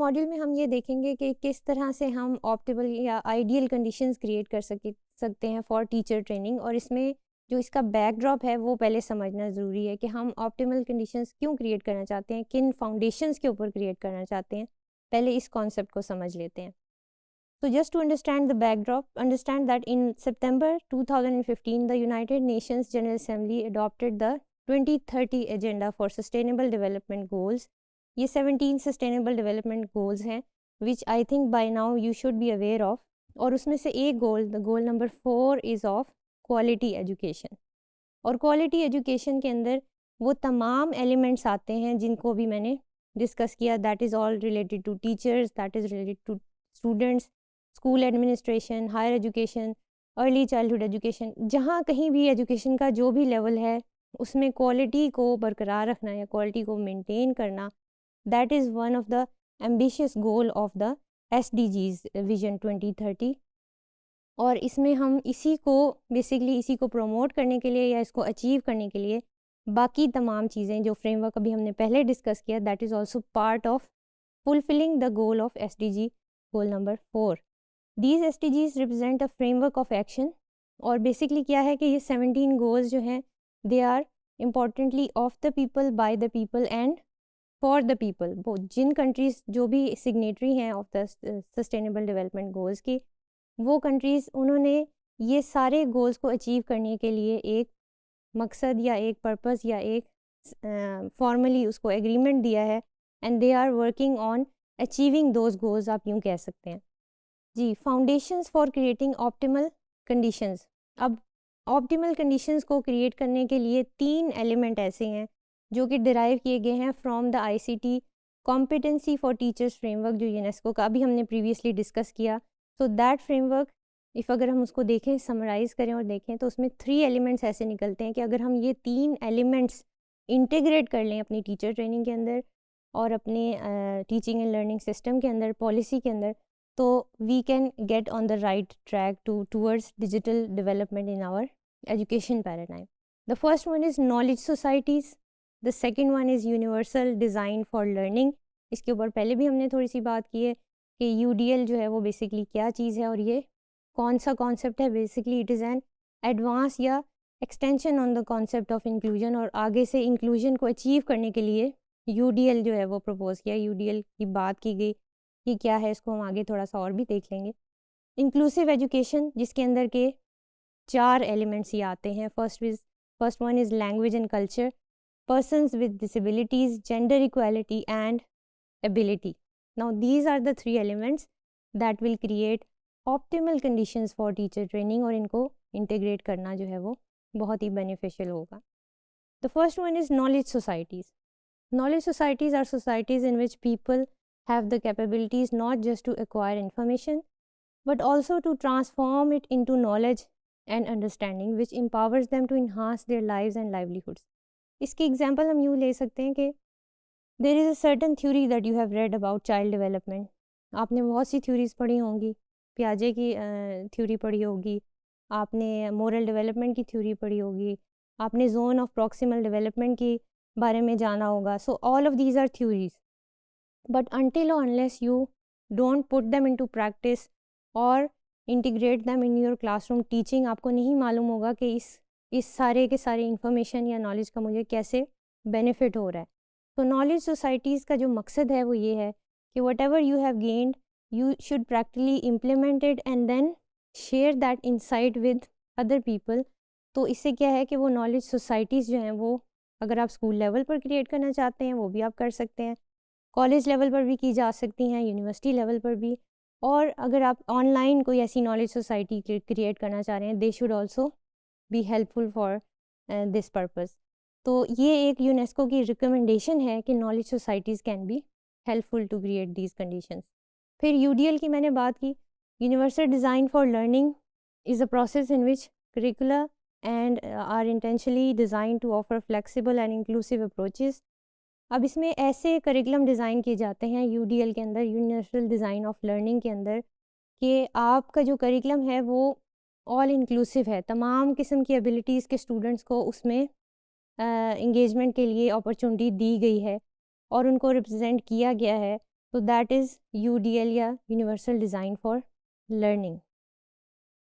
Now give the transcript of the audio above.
Module में हम ये देखेंगे कि किस तरह से हम ऑप्टिमल या आइडियल कंडीशंस क्रिएट कर सकते हैं फॉर टीचर ट्रेनिंग। और इसमें जो इसका बैकड्रॉप है वो पहले समझना ज़रूरी है कि हम ऑप्टिमल कंडीशंस क्यों क्रिएट करना चाहते हैं, किन फाउंडेशंस के ऊपर क्रिएट करना चाहते हैं। पहले इस कॉन्सेप्ट को समझ लेते हैं। So just to understand the backdrop, understand that in September 2015, the United Nations General Assembly adopted the 2030 Agenda for Sustainable Development Goals. ये 17 Sustainable Development Goals हैं, which I think by now you should be aware of. और उसमें से एक गोल, the goal number 4 is of quality education. और quality education के अंदर वो तमाम elements आते हैं जिनको भी मैंने डिस्कस किया. That is all related to teachers, that is related to students, school administration, higher education, early childhood education, जहाँ कहीं भी एजुकेशन का जो भी लेवल है उसमें क्वालिटी को बरकरार रखना या क्वालिटी को मेंटेन करना, that is one of the ambitious goal of the SDGs vision 2030. और इसमें हम इसी को प्रमोट करने के लिए या इसको अचीव करने के लिए बाकी तमाम चीज़ें जो फ्रेमवर्क अभी हमने पहले डिस्कस किया, that is also part of fulfilling the goal of SDG goal number 4. These SDGs represent a framework of action. और बेसिकली क्या है कि ये 17 गोल्स जो हैं they are importantly of the people, by the people and for the people. वो जिन countries जो भी सिग्नेटरी हैं of the sustainable development goals की, वो कंट्रीज़ उन्होंने ये सारे गोल्स को अचीव करने के लिए एक मकसद या एक पर्पस या एक फॉर्मली उसको एग्रीमेंट दिया है, and they are working on achieving those goals, आप यूँ कह सकते हैं जी. Foundations for creating optimal conditions. अब ऑप्टिमल कंडीशंस को क्रिएट करने के लिए 3 एलिमेंट ऐसे हैं जो कि डिराइव किए गए हैं from the ICT competency for teachers framework, जो यूनेस्को का अभी हमने प्रीवियसली डिस्कस किया. सो दैट फ्रेमवर्क इफ़ अगर हम उसको देखें, समराइज़ करें और देखें तो उसमें 3 एलिमेंट्स ऐसे निकलते हैं कि अगर हम ये 3 एलिमेंट्स इंटीग्रेट कर लें अपनी टीचर ट्रेनिंग के अंदर और अपने टीचिंग एंड लर्निंग सिस्टम के अंदर, पॉलिसी के अंदर, तो we can get on the right track towards digital development in our education paradigm. The first one is knowledge societies. The second one is universal design for learning. इसके ऊपर पहले भी हमने थोड़ी सी बात की है कि UDL जो है वो बेसिकली क्या चीज़ है और ये कौन सा कॉन्सेप्ट है. Basically it is an advance या extension on the concept of inclusion, और आगे से इंक्लूजन को अचीव करने के लिए UDL जो है वो प्रपोज किया. UDL की बात की गई कि क्या है, इसको हम आगे थोड़ा सा और भी देख लेंगे. इंक्लूसिव एजुकेशन, जिसके अंदर के 4 एलिमेंट्स ये आते हैं. First one is language and culture, persons with disabilities, gender equality and ability. Now these are the 3 elements that will create optimal conditions for teacher training, और इनको इंटीग्रेट करना जो है वो बहुत ही बेनिफिशियल होगा. The first one is knowledge societies. Knowledge societies are societies in which people have the capabilities not just to acquire information but also to transform it into knowledge and understanding which empowers them to enhance their lives and livelihoods. इसकी example हम यूँ ले सकते हैं कि there is a certain theory that you have read about child development. आपने बहुत सी theories पढ़ी होंगी. पियाजे की थ्योरी पढ़ी होगी, आपने मोरल डेवलपमेंट की थ्योरी पढ़ी होगी, आपने जोन ऑफ प्रॉक्सिमल डेवलपमेंट की बारे में जाना होगा. So all of these are theories, but until or unless you don't put them into practice or integrate them in your classroom teaching, आपको नहीं मालूम होगा कि इस सारे के सारे इंफॉर्मेशन या नॉलेज का मुझे कैसे बेनिफिट हो रहा है. तो नॉलेज सोसाइटीज़ का जो मकसद है वो ये है कि whatever you have gained you should practically implement it and then share that insight with other people. तो इससे क्या है कि वो नॉलेज सोसाइटीज़ जो हैं वो अगर आप स्कूल लेवल पर क्रिएट करना चाहते हैं वो भी आप कर सकते हैं, कॉलेज लेवल पर भी की जा सकती हैं, यूनिवर्सिटी लेवल पर भी, और अगर आप ऑनलाइन कोई ऐसी नॉलेज सोसाइटी क्रिएट करना चाह रहे हैं, they should also be helpful for this purpose. तो ये एक यूनेस्को की रिकमेंडेशन है कि knowledge societies can be helpful to create these conditions. फिर UDL की मैंने बात की. Universal design for learning is a process in which curricula and are intentionally designed to offer flexible and inclusive approaches. अब इसमें ऐसे करिकुलम डिज़ाइन किए जाते हैं UDL के अंदर, यूनिवर्सल डिज़ाइन ऑफ लर्निंग के अंदर, कि आपका जो करिकुलम है वो ऑल इंक्लूसिव है. तमाम किस्म की एबिलिटीज़ के स्टूडेंट्स को उसमें इंगेजमेंट के लिए अपॉर्चुनिटी दी गई है और उनको रिप्रेजेंट किया गया है. तो दैट इज़ यूडीएल या यूनिवर्सल डिज़ाइन फॉर लर्निंग।